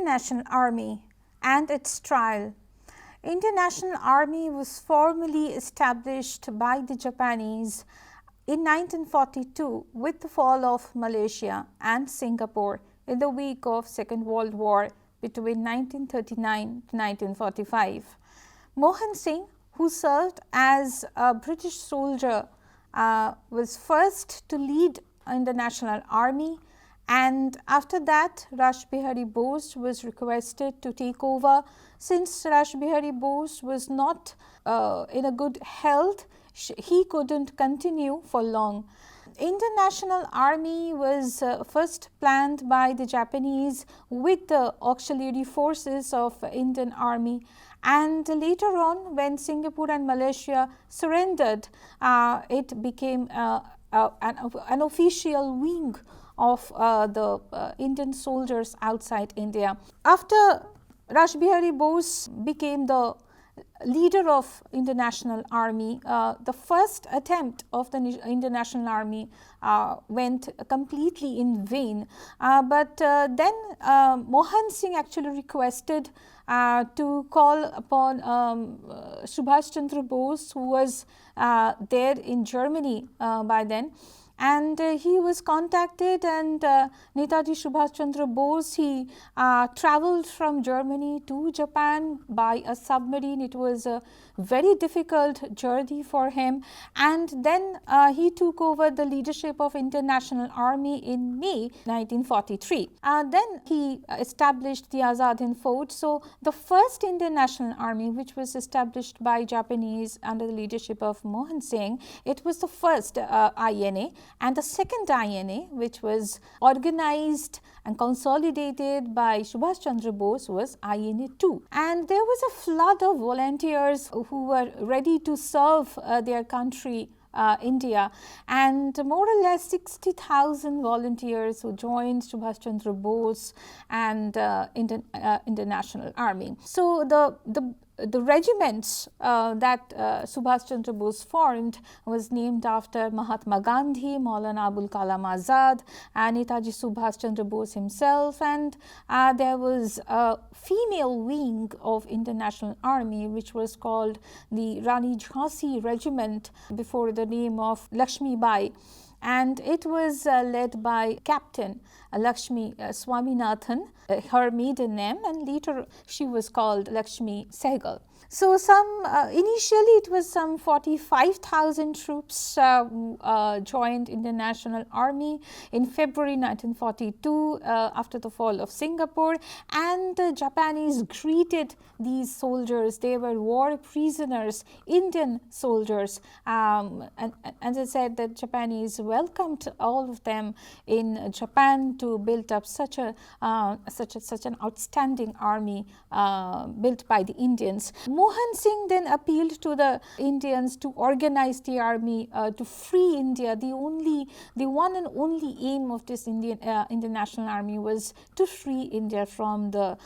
National Army and its trial. Indian National Army was formally established by the Japanese in 1942 with the fall of Malaysia and Singapore in the wake of Second World War between 1939 to 1945. Mohan Singh, who served as a British soldier, was first to lead in the National Army, and after that Rash Behari Bose was requested to take over. Since Rash Behari Bose was not in a good health, he couldn't continue for long. Indian National Army was first planned by the Japanese with the auxiliary forces of Indian Army, and later on when Singapore and Malaysia surrendered, it became an official wing of the Indian soldiers outside India. After Rash Behari Bose became the leader of Indian National Army, the first attempt of the Indian National Army went completely in vain. But then Mohan Singh actually requested to call upon Subhas Chandra Bose, who was there in Germany by then. And he was contacted, and NetajiSubhas Chandra Bose, he travelled from Germany to Japan by a submarine. It was a very difficult journey for him, and then he took over the leadership of Indian National Army in May 1943. Then he established the Azad Hind Fort. So the first Indian National Army, which was established by Japanese under the leadership of Mohan Singh, it was the first INA. And the second INA, which was organized and consolidated by Subhas Chandra Bose, was INA 2. And there was a flood of volunteers who were ready to serve their country, India, and more or less 60,000 volunteers who joined Subhas Chandra Bose and Indian National Army. So the regiments that Subhas Chandra Bose formed was named after Mahatma Gandhi, Maulana Azad, and NetajiSubhas Chandra Bose himself, and there was a female wing of Indian National Army which was called the Rani Jhansi Regiment before the name of Lakshmibai, and it was led by Captain Lakshmi Swaminathan, her maiden name, and later she was called Lakshmi Sehgal. So initially it was some 45,000 troops joined in the National Army in February 1942 after the fall of Singapore, and the Japanese greeted these soldiers. They were war prisoners, Indian soldiers, and as I said, the Japanese welcomed all of them in Japan to build up such an outstanding army built by the Indians. Mohan Singh then appealed to the Indians to organize the army to free India. The one and only aim of this Indian National Army was to free India from the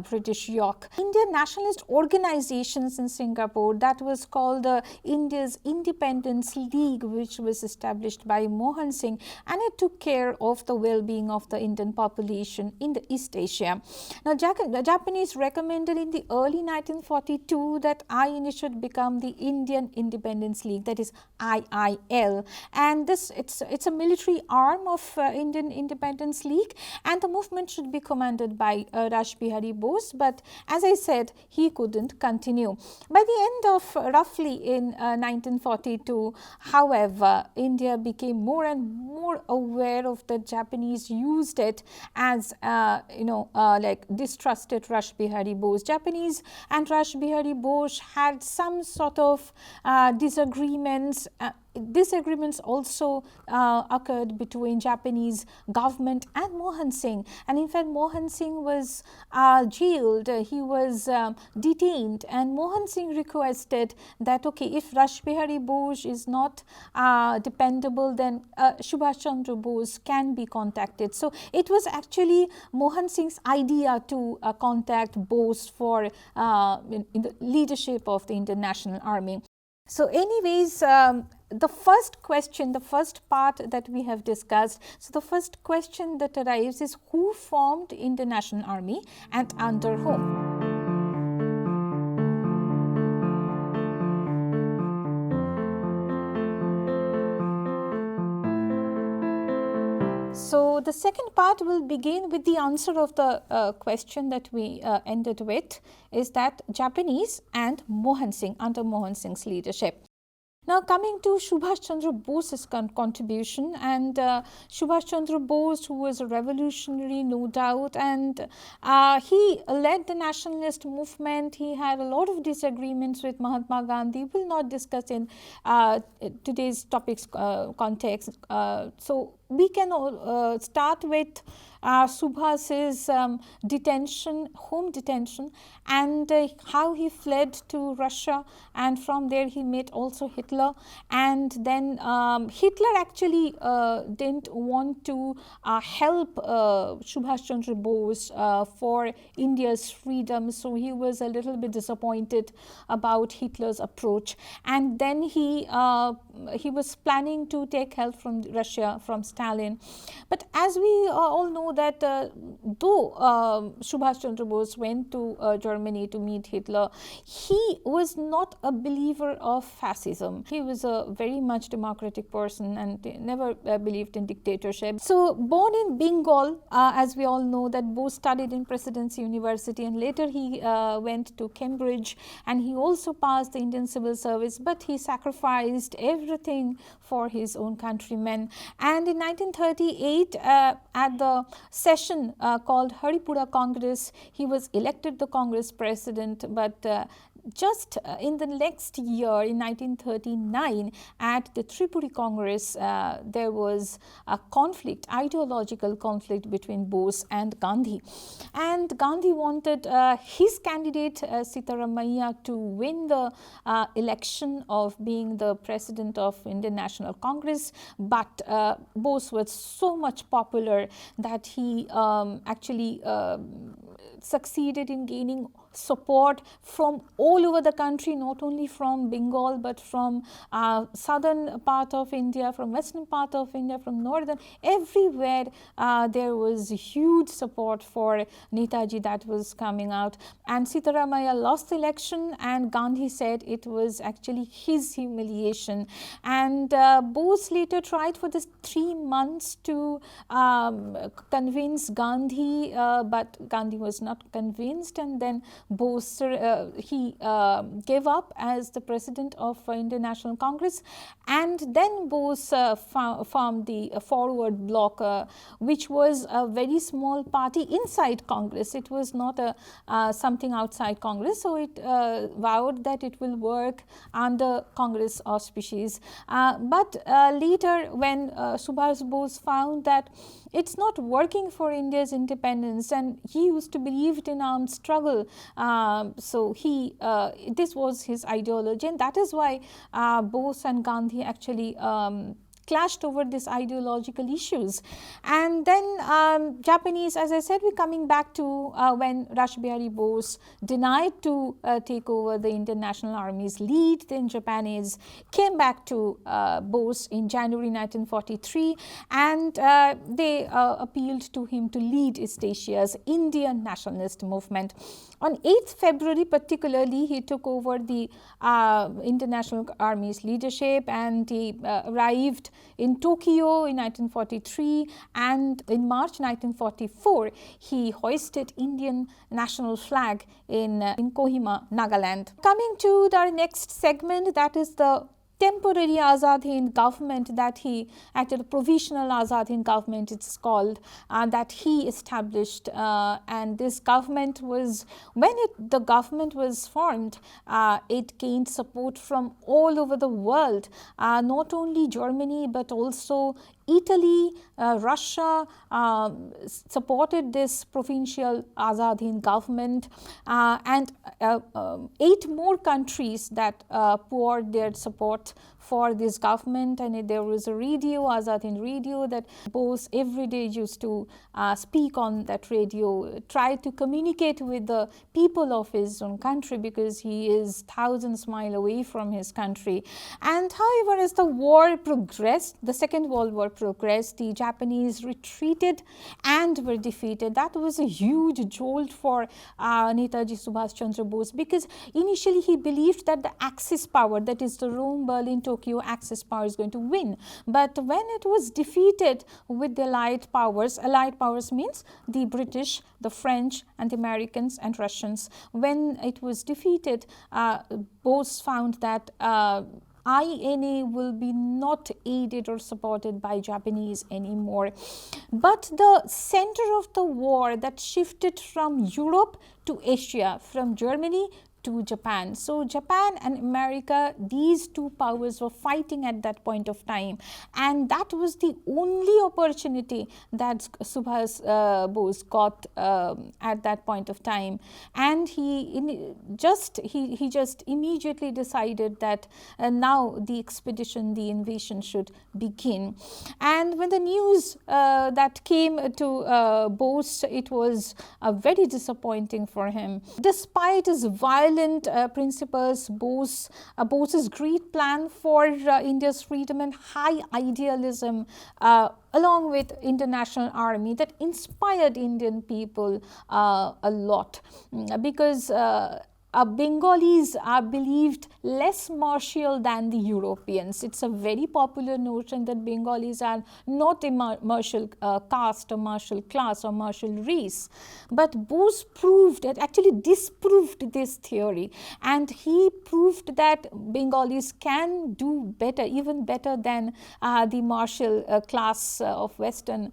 British yoke. Indian nationalist organizations in Singapore, that was called the India's Independence League, which was established by Mohan Singh, and it took care of the well-being of the Indian population in the East Asia. Now, the Japanese recommended in the early 1942 that INA should become the Indian Independence League, that is IIL, and this it's a military arm of Indian Independence League, and the movement should be commanded by Rash Behari Bose, but as I said, he couldn't continue. By the end of roughly in 1942, however, India became more and more aware of the Japanese used it as like distrusted Rash Behari Bose. Japanese and Rash Behari Bose had some sort of disagreements. Disagreements also occurred between Japanese government and Mohan Singh, and in fact Mohan Singh was jailed, he was detained, and Mohan Singh requested that okay, if Rash Behari Bose is not dependable, then Subhas Chandra Bose can be contacted. So it was actually Mohan Singh's idea to contact Bose for in the leadership of the Indian National Army. So anyways, the first question, the first part that we have discussed, so the first question that arrives is who formed Indian National Army and under whom? So the second part will begin with the answer of the question that we ended with, is that Japanese and Mohan Singh, under Mohan Singh's leadership. Now coming to Subhas Chandra Bose's contribution, and Subhas Chandra Bose, who was a revolutionary, no doubt, and he led the nationalist movement. He had a lot of disagreements with Mahatma Gandhi. We will not discuss in today's topics context. So we can start with Subhas's detention, home detention, and how he fled to Russia, and from there he met also Hitler, and then Hitler actually didn't want to help Subhas Chandra Bose for India's freedom, so he was a little bit disappointed about Hitler's approach, and then he was planning to take help from Russia, from Stalin. But as we all know that though Subhas Chandra Bose went to Germany to meet Hitler, he was not a believer of fascism. He was a very much democratic person and never believed in dictatorship. So born in Bengal, as we all know that Bose studied in Presidency University, and later he went to Cambridge, and he also passed the Indian Civil Service, but he sacrificed everything for his own countrymen. And in 1938, at the session called Haripura Congress, he was elected the Congress president, but just in the next year, in 1939, at the Tripuri Congress, there was a conflict, ideological conflict between Bose and Gandhi. And Gandhi wanted his candidate, Sitaramaiah, to win the election of being the president of Indian National Congress, but Bose was so much popular that he actually succeeded in gaining support from all over the country, not only from Bengal, but from southern part of India, from western part of India, from northern, everywhere there was huge support for Netaji that was coming out. And Sitaramaiah lost the election, and Gandhi said it was actually his humiliation. And Bose later tried for this 3 months to convince Gandhi, but Gandhi was not convinced, and then Bose, he gave up as the president of Indian National Congress, and then Bose formed the Forward Bloc, which was a very small party inside Congress. It was not a something outside Congress, so it vowed that it will work under Congress auspices. But later, when Subhas Bose found that it's not working for India's independence, and he used to believe in armed struggle, so he this was his ideology, and that is why Bose and Gandhi actually clashed over these ideological issues. And then Japanese, as I said, we're coming back to when Rash Bihari Bose denied to take over the Indian National Army's lead, then Japanese came back to Bose in January 1943, and they appealed to him to lead East Asia's Indian nationalist movement. On 8th February particularly, he took over the Indian National Army's leadership, and he arrived in Tokyo in 1943, and in March 1944 he hoisted Indian national flag in Kohima, Nagaland. Coming to the next segment, that is the temporary Azad Hind government that he, actually provisional Azad Hind government it's called, that he established, and this government was, when the government was formed, it gained support from all over the world, not only Germany but also Italy, Russia supported this provincial Azad Hind government, and 8 more countries that poured their support for this government, and there was a radio, Azad Hind radio, that Bose every day used to speak on that radio, try to communicate with the people of his own country, because he is thousands miles away from his country. And however, as the war progressed, the Second World War progressed, the Japanese retreated and were defeated. That was a huge jolt for NetajiSubhas Chandra Bose, because initially he believed that the Axis power, that is the Rome, Berlin, Tokyo Axis power, is going to win. But when it was defeated with the Allied powers means the British, the French and the Americans and Russians, when it was defeated, Bose found that INA will be not aided or supported by Japanese anymore. But the center of the war that shifted from Europe to Asia, from Germany to Japan. So Japan and America, these two powers were fighting at that point of time, and that was the only opportunity that Subhas Bose got at that point of time. And he just immediately decided that now the expedition, the invasion should begin. And when the news that came to Bose, it was very disappointing for him. Despite his violent principles, Bose's great plan for India's freedom and high idealism, along with international army, that inspired Indian people a lot, because Bengalis are believed less martial than the Europeans. It's a very popular notion that Bengalis are not a martial caste or martial class or martial race. But Bose proved that, actually disproved this theory, and he proved that Bengalis can do better, even better than the martial class of Western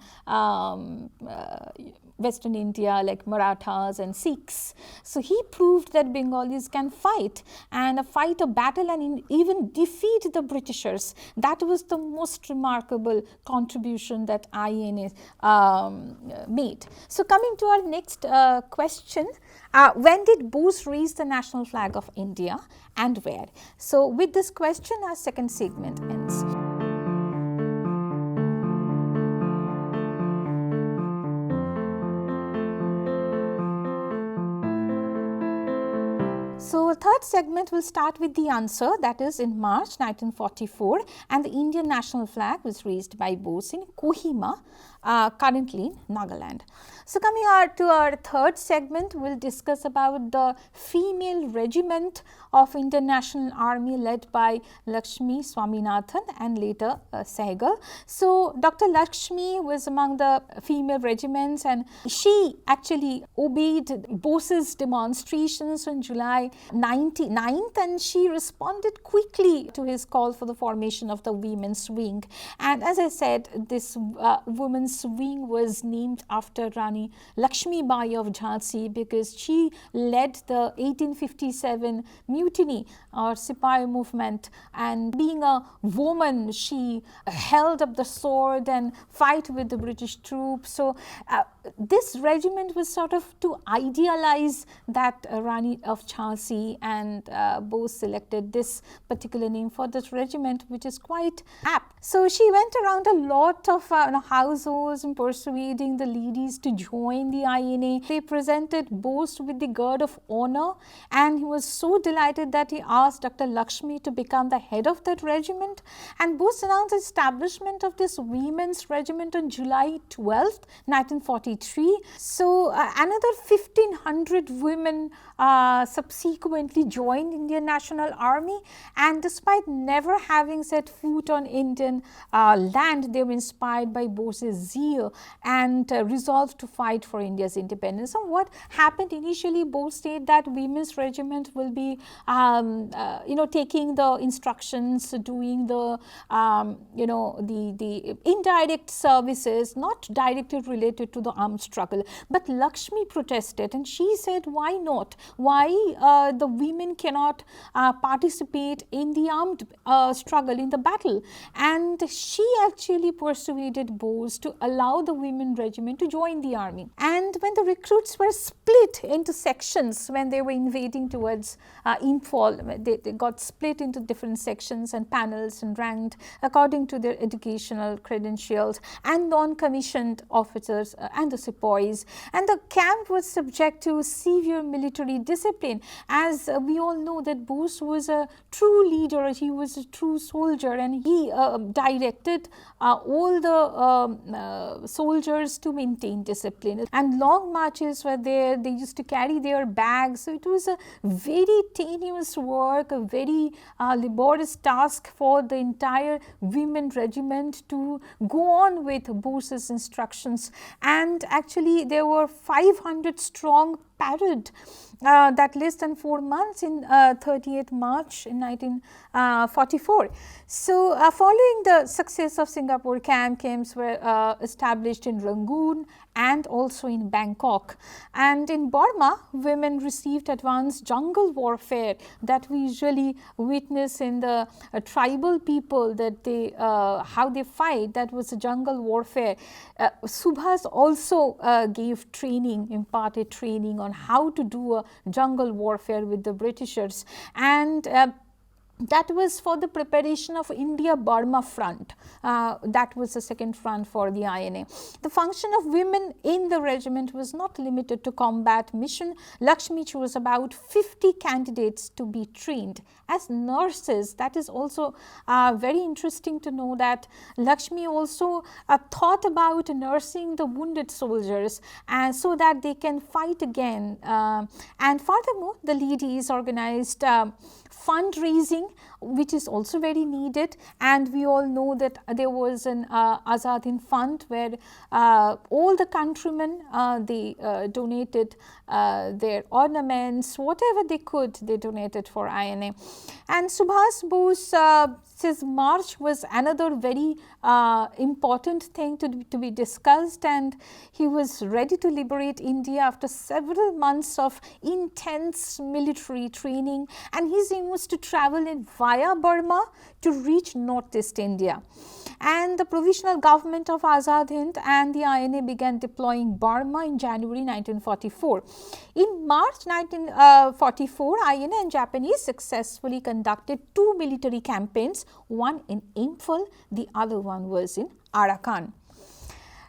India, like Marathas and Sikhs. So he proved that Bengalis can fight, and fight a battle and even defeat the Britishers. That was the most remarkable contribution that INA made. So coming to our next question, when did Bose raise the national flag of India and where? So with this question, our second segment ends. So third segment will start with the answer, that is in March 1944, and the Indian national flag was raised by Bose in Kohima, currently in Nagaland. So coming to our third segment, we will discuss about the female regiment of Indian National Army led by Lakshmi Swaminathan and later Sehgal. So Dr. Lakshmi was among the female regiments, and she actually obeyed Bose's demonstrations on July 99th, and she responded quickly to his call for the formation of the women's wing. And as I said, this women's wing was named after Rani Lakshmibai of Jhansi, because she led the 1857 mutiny or Sipahi movement, and being a woman, she held up the sword and fight with the British troops. So this regiment was sort of to idealize that Rani of Jhansi, and Bose selected this particular name for this regiment, which is quite apt. So she went around a lot of households and persuading the ladies to join the INA. They presented Bose with the guard of honor, and he was so delighted that he asked Dr. Lakshmi to become the head of that regiment. And Bose announced the establishment of this women's regiment on July 12th, 1943. So another 1,500 women subsequently joined Indian National Army, and despite never having set foot on Indian land, they were inspired by Bose's zeal and resolved to fight for India's independence. So what happened initially, Bose said that women's regiment will be taking the instructions, doing the the indirect services, not directly related to the armed struggle. But Lakshmi protested, and she said, why not? Why the women cannot participate in the armed struggle, in the battle. And she actually persuaded Bose to allow the women regiment to join the army. And when the recruits were split into sections, when they were invading towards Imphal, they got split into different sections and panels and ranked according to their educational credentials, and non-commissioned officers and the sepoys. And the camp was subject to severe military discipline. As we all know that Bose was a true leader, he was a true soldier, and he directed all the soldiers to maintain discipline. And long marches were there, they used to carry their bags, so it was a very tenuous work, a very laborious task for the entire women regiment to go on with Bose's instructions. And actually there were 500 strong parade that less than 4 months in 30th March in 1944. So following the success of Singapore camps were established in Rangoon and also in Bangkok. And in Burma, women received advanced jungle warfare that we usually witness in the tribal people, that they how they fight. That was a jungle warfare. Subhas also gave training, imparted training on how to do a jungle warfare with the Britishers, and that was for the preparation of India-Burma front. That was the second front for the INA. The function of women in the regiment was not limited to combat mission. Lakshmi chose about 50 candidates to be trained as nurses. That is also very interesting to know, that Lakshmi also thought about nursing the wounded soldiers so that they can fight again. And furthermore, the ladies organized fundraising, which is also very needed. And we all know that there was an Azad Fund where all the countrymen, they donated their ornaments, whatever they could, they donated for INA. And Subhas Bose's march was another very important thing to be discussed, and he was ready to liberate India after several months of intense military training, and his aim was to travel in via Burma to reach Northeast India. And the provisional government of Azad Hind and the INA began deploying Burma in January 1944. In March 1944, INA and Japanese successfully conducted 2 military campaigns, one in Imphal, the other one was in Arakan.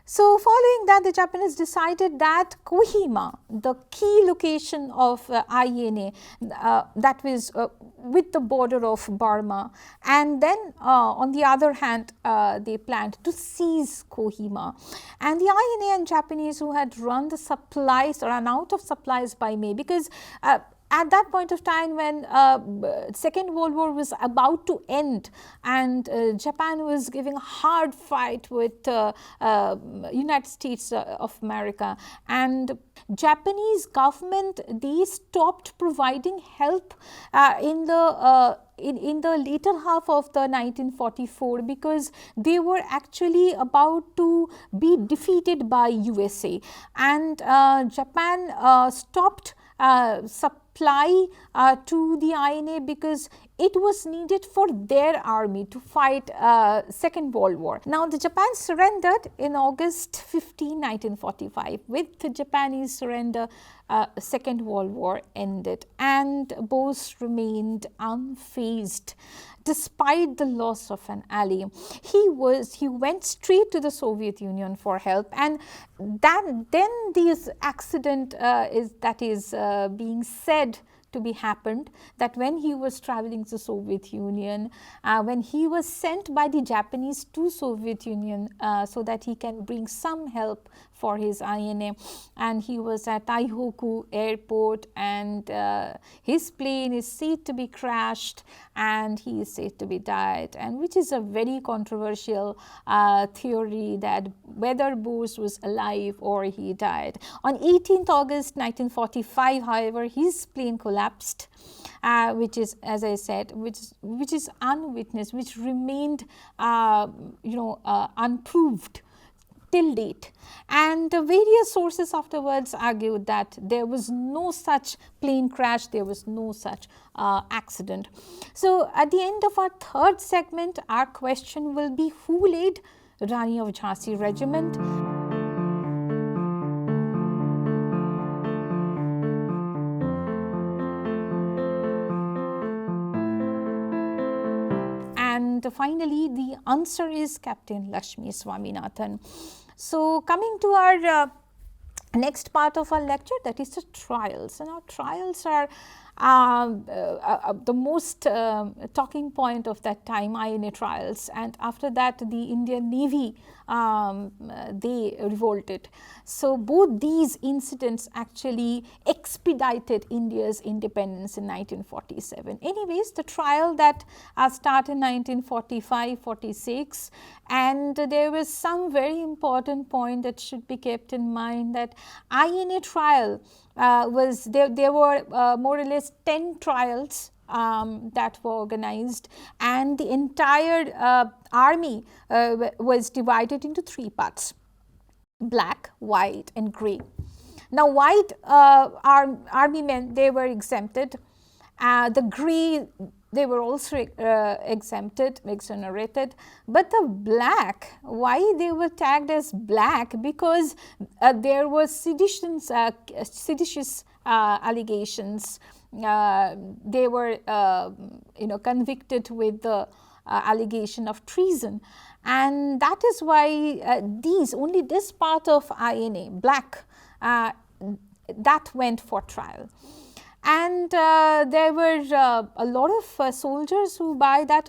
So following that, the Japanese decided that Kohima, the key location of INA, that was with the border of Burma, and then on the other hand, they planned to seize Kohima. And the INA and Japanese, who had run the supplies, ran out of supplies by May, because at that point of time when Second World War was about to end, and Japan was giving a hard fight with United States of America, and Japanese government, they stopped providing help in the later half of the 1944, because they were actually about to be defeated by USA, and Japan stopped supply to the INA because it was needed for their army to fight Second World War. Now, the Japan surrendered in August 15, 1945. With the Japanese surrender, Second World War ended, and Bose remained unfazed despite the loss of an ally. He went straight to the Soviet Union for help, and then this accident is being said to be happened, that when he was traveling to Soviet Union, when he was sent by the Japanese to Soviet Union so that he can bring some help for his INA, and he was at Taihoku airport, and his plane is said to be crashed and he is said to be died, and which is a very controversial theory, that whether Bose was alive or he died. On 18th August 1945, however, his plane collapsed, which is, as I said, which is unwitnessed, which remained unproved till date. And various sources afterwards argued that there was no such plane crash, there was no such accident. So, at the end of our third segment, our question will be, who led Rani of Jhansi regiment? And finally, the answer is Captain Lakshmi Swaminathan. So, coming to our next part of our lecture, that is the trials. And our trials are the most talking point of that time, INA trials, and after that the Indian Navy, they revolted. So, both these incidents actually expedited India's independence in 1947. Anyways, the trial that started in 1945-46, and there was some very important point that should be kept in mind, that INA trial was, there were more or less 10 trials that were organized, and the entire army was divided into 3 parts: black, white and grey. Now, white army men, they were exempted. The grey, they were also exempted, exonerated. But the black, why they were tagged as black? Because there were seditious allegations. They were convicted with the allegation of treason, and that is why only this part of INA, black, that went for trial. And there were a lot of soldiers who by that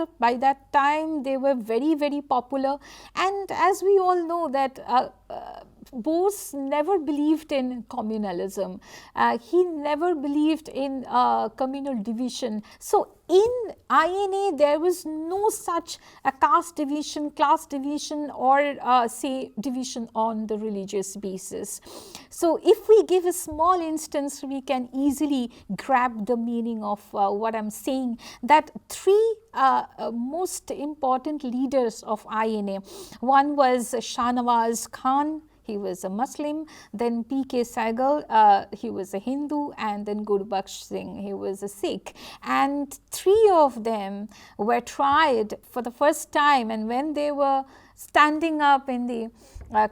time, they were very, very popular. And as we all know that Bose never believed in communalism. He never believed in communal division. So, in INA, there was no such caste division, class division, or say division on the religious basis. So, if we give a small instance, we can easily grab the meaning of what I am saying, that 3 most important leaders of INA. One was Shahnawaz Khan. He was a Muslim, then P.K. Sehgal, he was a Hindu, and then Gurbaksh Singh, he was a Sikh. And 3 of them were tried for the first time, and when they were standing up in the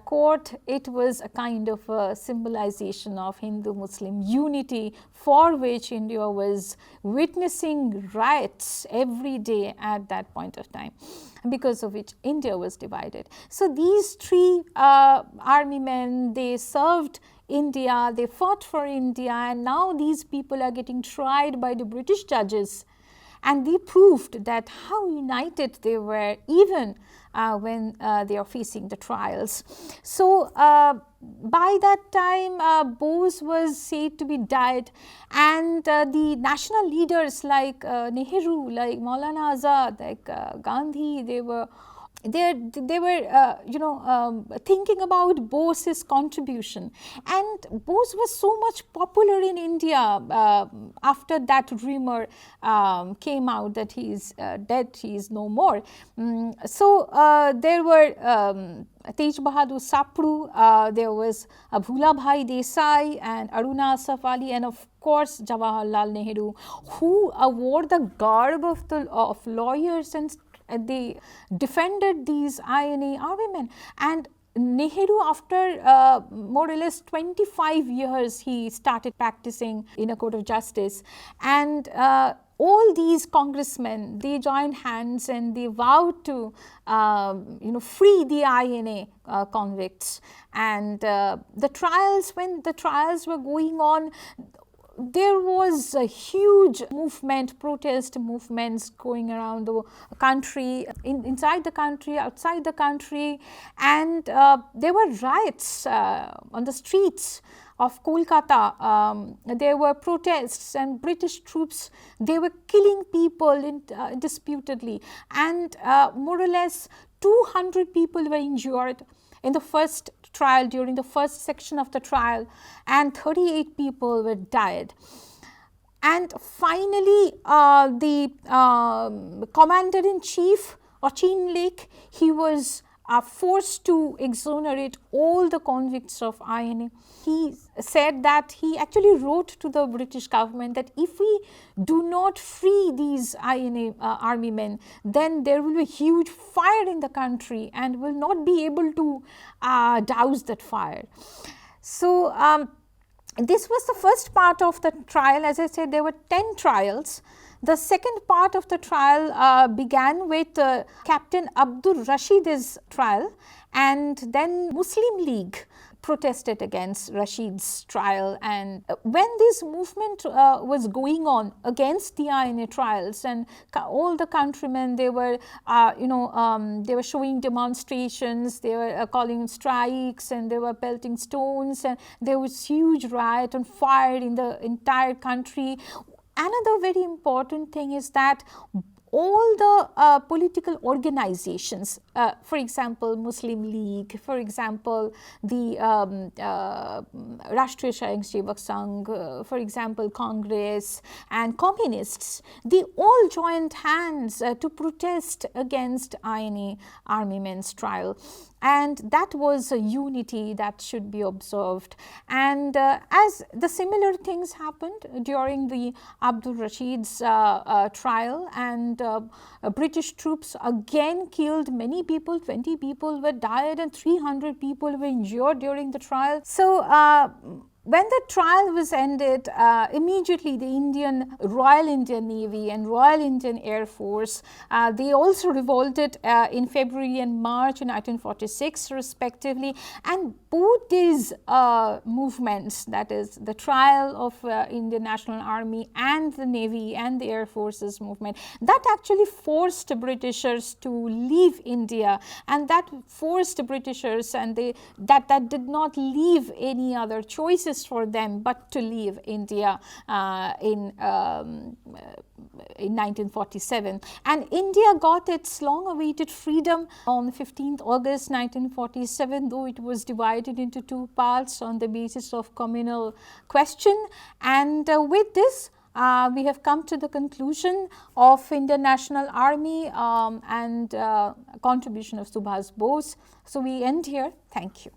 court, it was a kind of a symbolization of Hindu-Muslim unity, for which India was witnessing riots every day at that point of time, because of which India was divided. So, these 3 army men, they served India, they fought for India, and now these people are getting tried by the British judges, and they proved that how united they were, even when they are facing the trials. So, by that time, Bose was said to be dead, and the national leaders like Nehru, like Maulana Azad, like Gandhi, they were thinking about Bose's contribution. And Bose was so much popular in India after that rumor came out that he is dead, he is no more. So, there were Tej Bahadur Sapru, there was Bhula Bhai Desai and Aruna Asaf Ali, and of course Jawaharlal Nehru, who wore the garb of lawyers, and they defended these INA army men. And Nehru, after more or less 25 years, he started practicing in a court of justice, and all these congressmen, they joined hands and they vowed to free the INA convicts. And the trials, when the trials were going on, there was a huge movement, protest movements going around the country, inside the country, outside the country, and there were riots on the streets of Kolkata. There were protests, and British troops, they were killing people indisputably, and more or less 200 people were injured in the first trial, during the first section of the trial, and 38 people were died. And finally, the commander-in-chief, Ochin Lake, he was are forced to exonerate all the convicts of INA. He said that he actually wrote to the British government that if we do not free these INA army men, then there will be a huge fire in the country and will not be able to douse that fire. So, this was the first part of the trial. As I said, there were 10 trials. The second part of the trial began with Captain Abdul Rashid's trial, and then Muslim League protested against Rashid's trial. And when this movement was going on against the INA trials, and all the countrymen, they were they were showing demonstrations, they were calling strikes, and they were pelting stones, and there was huge riot and fire in the entire country. Another very important thing is that all the political organizations, for example, Muslim League, for example, the Rashtriya Swayamsevak Sangh, for example, Congress and communists, they all joined hands to protest against INA army men's trial. And that was a unity that should be observed. And as the similar things happened during the Abdul Rashid's trial, and British troops again killed many people, 20 people were died and 300 people were injured during the trial. So, when the trial was ended, immediately the Royal Indian Navy and Royal Indian Air Force, they also revolted in February and March 1946 respectively, and both these movements, that is the trial of Indian National Army and the Navy and the Air Forces movement, that actually forced the Britishers to leave India, and that forced the Britishers, and that did not leave any other choices for them but to leave India in 1947. And India got its long-awaited freedom on 15th August 1947, though it was divided into two parts on the basis of communal question. And with this, we have come to the conclusion of Indian National Army and contribution of Subhas Bose. So, we end here. Thank you.